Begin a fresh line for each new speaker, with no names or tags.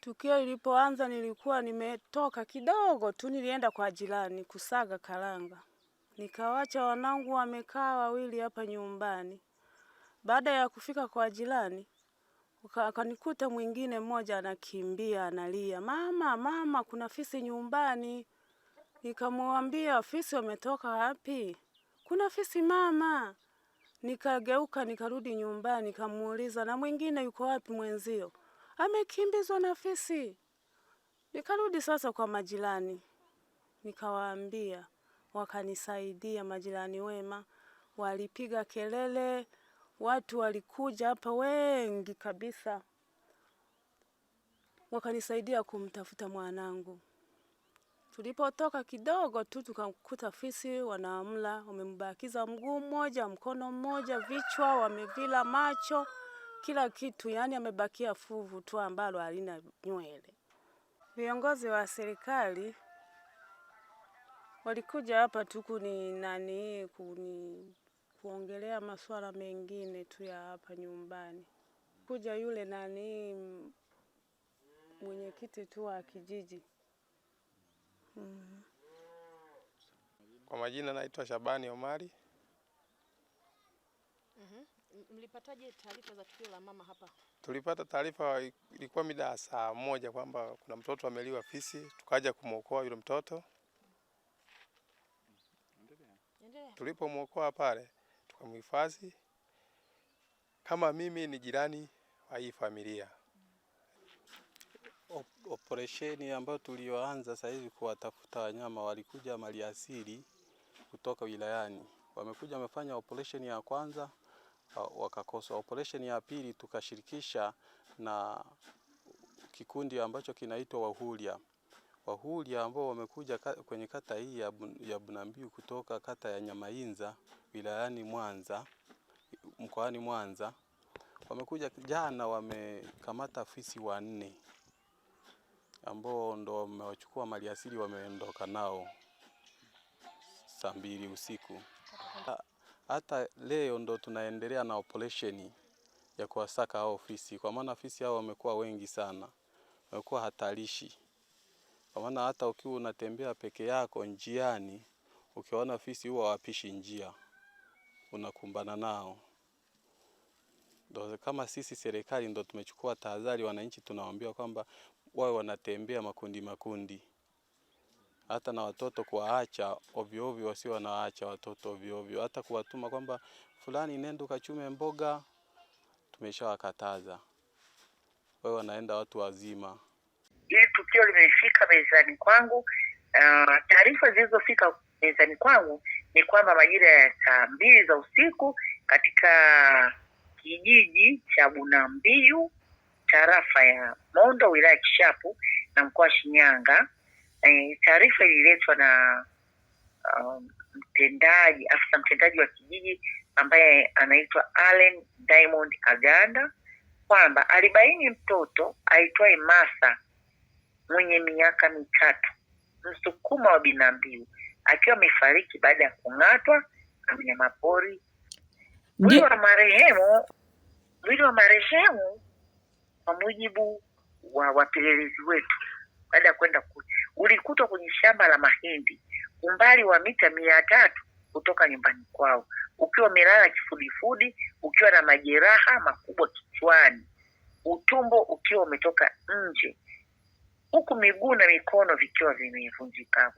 Tukio lilipoanza nilikuwa nimetoka kidogo tu, nilienda kwa jirani kusaga karanga. Nikawacha wanangu wamekaa wawili hapa nyumbani. Baada ya kufika kwa jirani, akanikuta mwingine mmoja anakimbia analia, "Mama, mama, kuna fisi nyumbani." Nikamwambia, "Fisi wametoka wapi?" "Kuna fisi mama." Nikageuka nikarudi nyumbani, nikamuuliza, "Na mwingine yuko wapi mwenzio?" "Amekimbizwa na fisi." Nikarudi sasa kwa majirani. Nikawaambia, wakanisaidia majirani wema, walipiga kelele, watu walikuja hapa wengi kabisa. Wakanisaidia kumtafuta mwanangu. Tulipotoka kidogo tu tukakuta fisi wanaamla, wamembakiza mguu mmoja, mkono mmoja, vichwa wamevila, macho, kila kitu, yani amebakia fuvu tu ambalo halina nywele. Viongozi wa serikali walikuja hapa tu kuongelea masuala mengine tu ya hapa nyumbani. Kuja yule mwenyekiti tu wa kijiji.
Kwa majina naitwa Shabani Omari.
Mlipataje taarifa za tukio la mama hapa?
Tulipata taarifa ilikuwa mida ya saa 1 kwamba kuna mtoto ameliwa fisi, tukaja kumuokoa yule mtoto. Tulipomuokoa pale, tukamhifadhi. Kama mimi ni jirani wa hii familia. Operesheni ambayo tulioanza sasa hivi kuwatafuta wanyama, walikuja maliasili kutoka wilayani. Wamekuja wamefanya operation ya kwanza wakakosa. Operation ya pili tukashirikisha na kikundi ambacho kinaitwa Wahuria. Wahuria ambao wamekuja kwenye kata hii ya Bunambiu kutoka kata ya Nyamainza wilayani Mwanza, mkoani Mwanza. Wamekuja jana, wamekamata fisi 4 ambao ndo wamewachukua maliasili, wameondoka nao saa 2 usiku. Hata leo ndo tunaendelea na operation ya kuwasaka hao fisi, kwa maana fisi hao wamekuwa wengi sana, wamekuwa hatarishi. Kwa maana hata ukiwa unatembea peke yako njiani, ukiona fisi huwa wapishi njia, unakumbana nao. Ndo kama sisi serikali ndo tumechukua tahadhari, wananchi tunawaambia kwamba wao wanatembea makundi. Hata na watoto kuwaacha ovyo ovyo, wasio wanaacha watoto ovyo ovyo. Hata kuwatuma kwamba fulani nenda ukachume mboga, tumeshawakataza. Wao wanaenda watu wazima.
Hili tukio limefika mezani kwangu. Taarifa zilizofika mezani kwangu ni kwamba majira ya saa 2 za usiku katika kijiji cha Bunambiu, tarafa ya Mondo, wilaya Kishapu na mkoa wa Shinyanga. Taarifa ililetwa na afisa mtendaji wa kijiji ambaye anaitwa Allen Diamond Aganda, kwamba alibaini mtoto aitwaye Masa mwenye miaka 3, Msukuma wa Bunambiu, akiwa amefariki baada ya kung'atwa na mnyamapori. Mwili wa marehemu kwa mujibu wa wapelelezi wetu, baada ya kwenda ulikutwa kwenye shamba la mahindi umbali wa mita 300 kutoka nyumbani kwao, ukiwa umelala kifudifudi, ukiwa na majeraha makubwa kichwani, utumbo ukiwa umetoka nje, huku miguu na mikono vikiwa vimevunjika.